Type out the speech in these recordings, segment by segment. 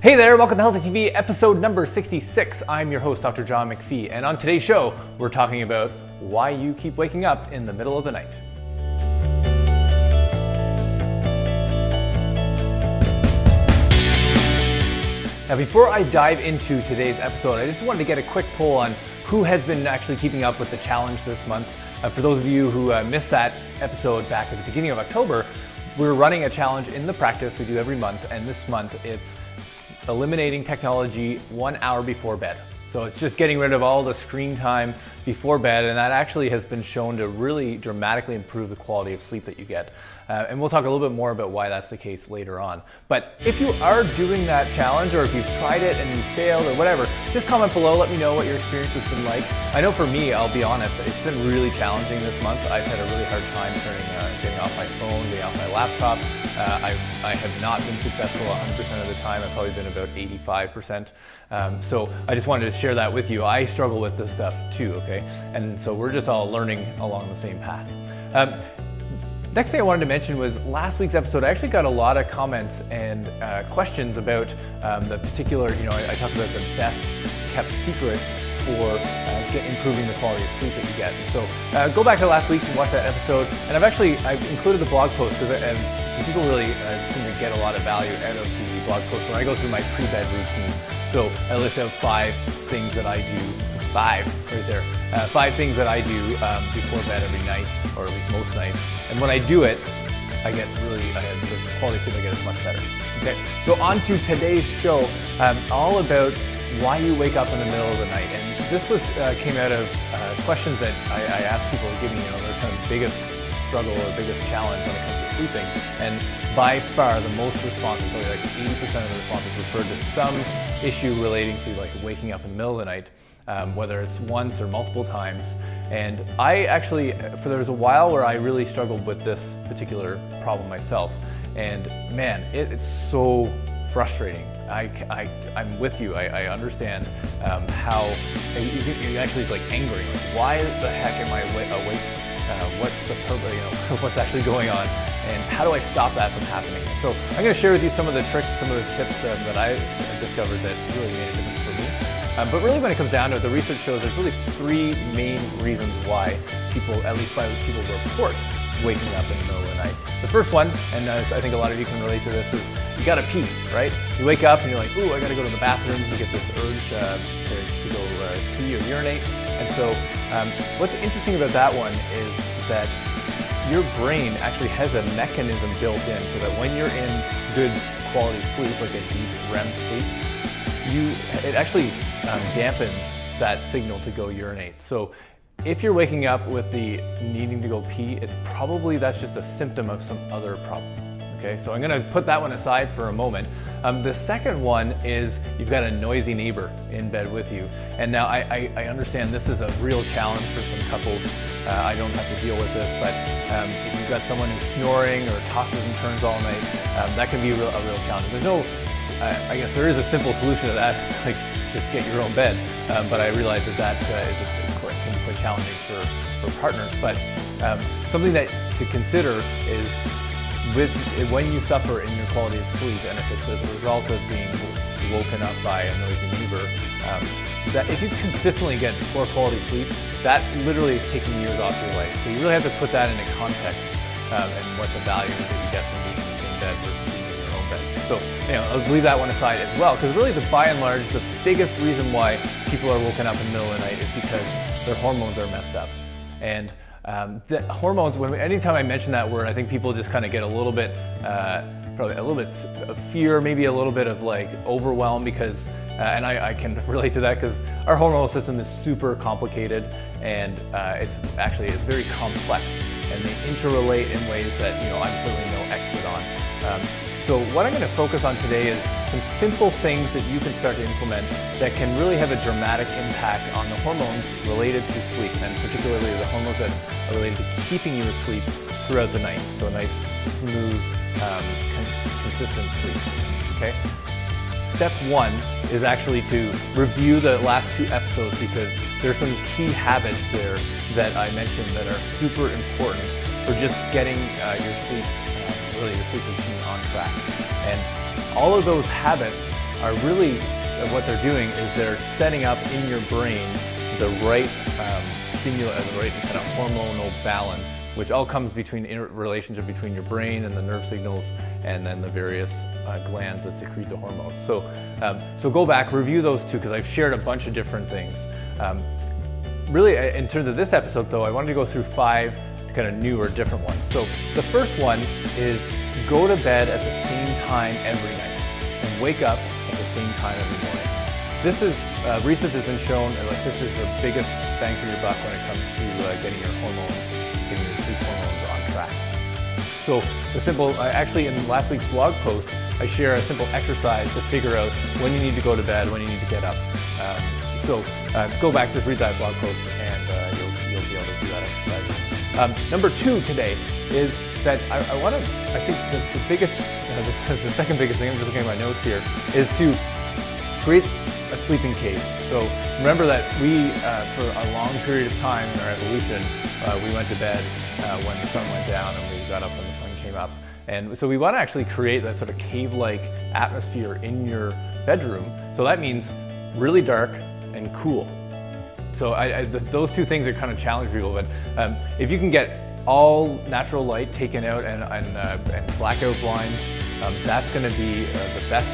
Hey there, welcome to Healthy TV, episode number 66. I'm your host, Dr. John McPhee, and on today's show, we're talking about why you keep waking up in the middle of the night. Now, before I dive into today's episode, I just wanted to get a quick poll on who has been actually keeping up with the challenge this month. For those of you who missed that episode back at the beginning of October, we're running a challenge in the practice we do every month, and this month it's eliminating technology 1 hour before bed. So it's just getting rid of all the screen time before bed, and that actually has been shown to really dramatically improve the quality of sleep that you get. And we'll talk a little bit more about why that's the case later on. But if you are doing that challenge, or if you've tried it and you failed or whatever, just comment below, let me know what your experience has been like. I know for me, I'll be honest, it's been really challenging this month. I've had a really hard time getting off my phone, getting off my laptop. I have not been successful 100% of the time. I've probably been about 85%. So I just wanted to share that with you. I struggle with this stuff too, okay? And so we're just all learning along the same path. Next thing I wanted to mention was last week's episode, I actually got a lot of comments and questions about the particular, I talked about the best kept secret for improving the quality of sleep that you get. And so go back to last week and watch that episode. And I've included the blog post because some people really seem to get a lot of value out of the blog post when I go through my pre-bed routine. So I list out 5 things that I do. 5 right there. 5 things that I do before bed every night, or at least most nights. And when I do it, the quality of sleep I get is much better. Okay, so on to today's show, all about why you wake up in the middle of the night. And this came out of questions that I asked people to give me, their kind of biggest struggle or biggest challenge when it comes to sleeping. And by far the most responses, probably like 80% of the responses, referred to some issue relating to like waking up in the middle of the night. Whether it's once or multiple times. And I actually, there was a while where I really struggled with this particular problem myself. And man, it's so frustrating. I'm with you. I understand how it actually is like angering. Like, why the heck am I awake? What's the purpose? What's actually going on? And how do I stop that from happening? So I'm going to share with you some of the tricks, some of the tips that I discovered that really made a difference for me. But really when it comes down to it, the research shows there's really 3 main reasons why people, at least by people report, waking up in the middle of the night. The first one, and I think a lot of you can relate to this, is you gotta pee, right? You wake up and you're like, ooh, I gotta go to the bathroom. You get this urge to go pee or urinate. And so what's interesting about that one is that your brain actually has a mechanism built in so that when you're in good quality sleep, like a deep REM sleep, it actually dampens that signal to go urinate. So if you're waking up with the needing to go pee, that's just a symptom of some other problem. Okay, so I'm gonna put that one aside for a moment. The second one is you've got a noisy neighbor in bed with you. And now I understand this is a real challenge for some couples. I don't have to deal with this, but if you've got someone who's snoring or tosses and turns all night, that can be a real challenge. There's no, I guess there is a simple solution to that. It's like, just get your own bed. But I realize that can be quite challenging for partners. But something that to consider is when you suffer in your quality of sleep, and if it's as a result of being woken up by a noisy neighbor, that if you consistently get poor quality sleep, that literally is taking years off your life. So you really have to put that into context and what the value is that you get from being in the same bed versus being in your own bed. So I'll leave that one aside as well, because really by and large, the biggest reason why people are woken up in the middle of the night is because their hormones are messed up. And the hormones, anytime I mention that word, I think people just kind of get a little bit, probably a little bit of fear, maybe a little bit of like overwhelm, because, and I can relate to that because our hormonal system is super complicated, and it's very complex, and they interrelate in ways that I'm certainly no expert on. So what I'm going to focus on today is some simple things that you can start to implement that can really have a dramatic impact on the hormones related to sleep, and particularly the hormones that are related to keeping you asleep throughout the night. So a nice, smooth, consistent sleep. Okay. Step 1 is actually to review the last 2 episodes, because there's some key habits there that I mentioned that are super important for just getting your sleep routine on track. And all of those habits are really what they're doing is they're setting up in your brain the right stimulus, the right kind of hormonal balance, which all comes between relationship between your brain and the nerve signals, and then the various glands that secrete the hormones. So go back, review those two, because I've shared a bunch of different things. Really, in terms of this episode, though, I wanted to go through 5 kind of new or different ones. So the first one is go to bed at the same time every night and wake up at the same time every morning. This is research has been shown like this is the biggest bang for your buck when it comes to getting your hormones, getting your sleep hormones on track. So the simple, actually in last week's blog post, I share a simple exercise to figure out when you need to go to bed, when you need to get up. So go back, just read that blog post, and you'll be able to do that exercise. Number 2 today is that I think the biggest, the second biggest thing, I'm just looking at my notes here, is to create a sleeping cave. So remember that we, for a long period of time in our evolution, we went to bed when the sun went down, and we got up when the sun came up. And so we want to actually create that sort of cave-like atmosphere in your bedroom. So that means really dark and cool. So those two things are kind of challenge people, but if you can get all natural light taken out and blackout blinds, that's going to be the best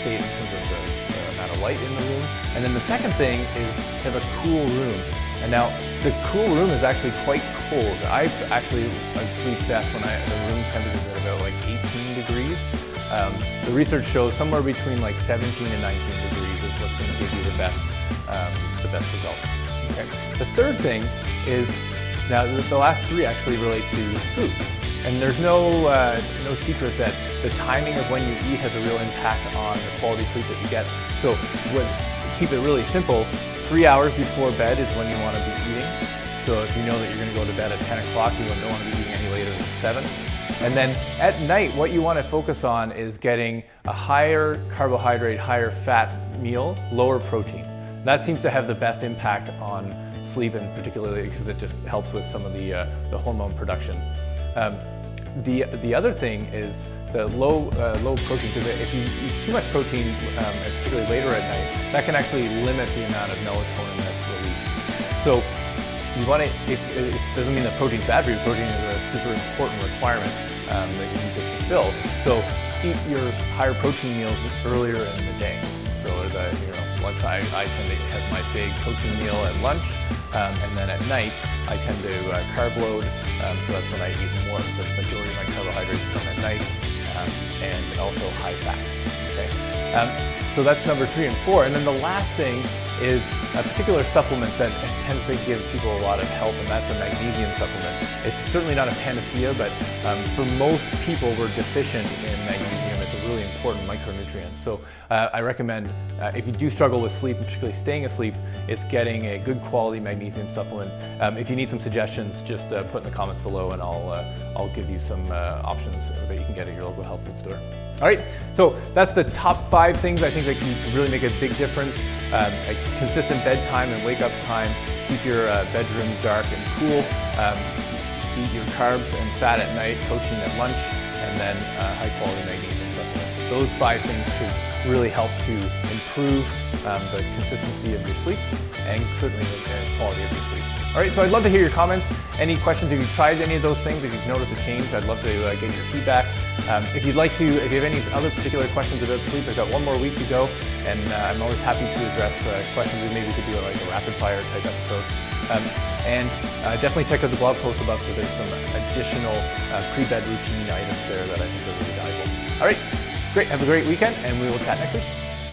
state in terms of the amount of light in the room. And then the second thing is to have a cool room. And now the cool room is actually quite cold. I sleep best when the room temperature is at about like 18 degrees. The research shows somewhere between like 17 and 19 degrees is what's going to give you the best results. Okay. The third thing is, now the last 3 actually relate to food, and there's no secret that the timing of when you eat has a real impact on the quality of sleep that you get. So keep it really simple. 3 hours before bed is when you want to be eating. So if you know that you're going to go to bed at 10 o'clock, you don't want to be eating any later than 7. And then at night, what you want to focus on is getting a higher carbohydrate, higher fat meal, lower protein. That seems to have the best impact on sleep, and particularly because it just helps with some of the hormone production. The other thing is the low protein, because if you eat too much protein, particularly later at night, that can actually limit the amount of melatonin that's released. So you want to, it doesn't mean that protein's bad for you. Protein is a super important requirement that you need to fulfill. So eat your higher protein meals earlier in the day. So lunch, I tend to have my big protein meal at lunch, and then at night I tend to carb load. So that's when I eat more. The majority of my carbohydrates come at night, and also high fat. Okay. So that's number 3 and 4. And then the last thing is a particular supplement that tends to give people a lot of help, and that's a magnesium supplement. It's certainly not a panacea, but for most people we're deficient in magnesium. It's a really important micronutrient. So I recommend, if you do struggle with sleep, and particularly staying asleep, it's getting a good quality magnesium supplement. If you need some suggestions, just put in the comments below, and I'll give you some options that you can get at your local health food store. All right, so that's the top 5 things I think that can really make a big difference. A consistent bedtime and wake up time, keep your bedroom dark and cool, eat your carbs and fat at night, protein at lunch, and then high quality magnesium supplement. Those 5 things should really help to improve the consistency of your sleep, and certainly the quality of your sleep. All right, so I'd love to hear your comments. Any questions if you've tried any of those things, if you've noticed a change, I'd love to get your feedback. If you have any other particular questions about sleep, I've got 1 more week to go, and I'm always happy to address questions. Maybe we could do like a rapid fire type episode. And definitely check out the blog post above, because there's some additional pre-bed routine items there that I think are really valuable. All right, great. Have a great weekend, and we will chat next week.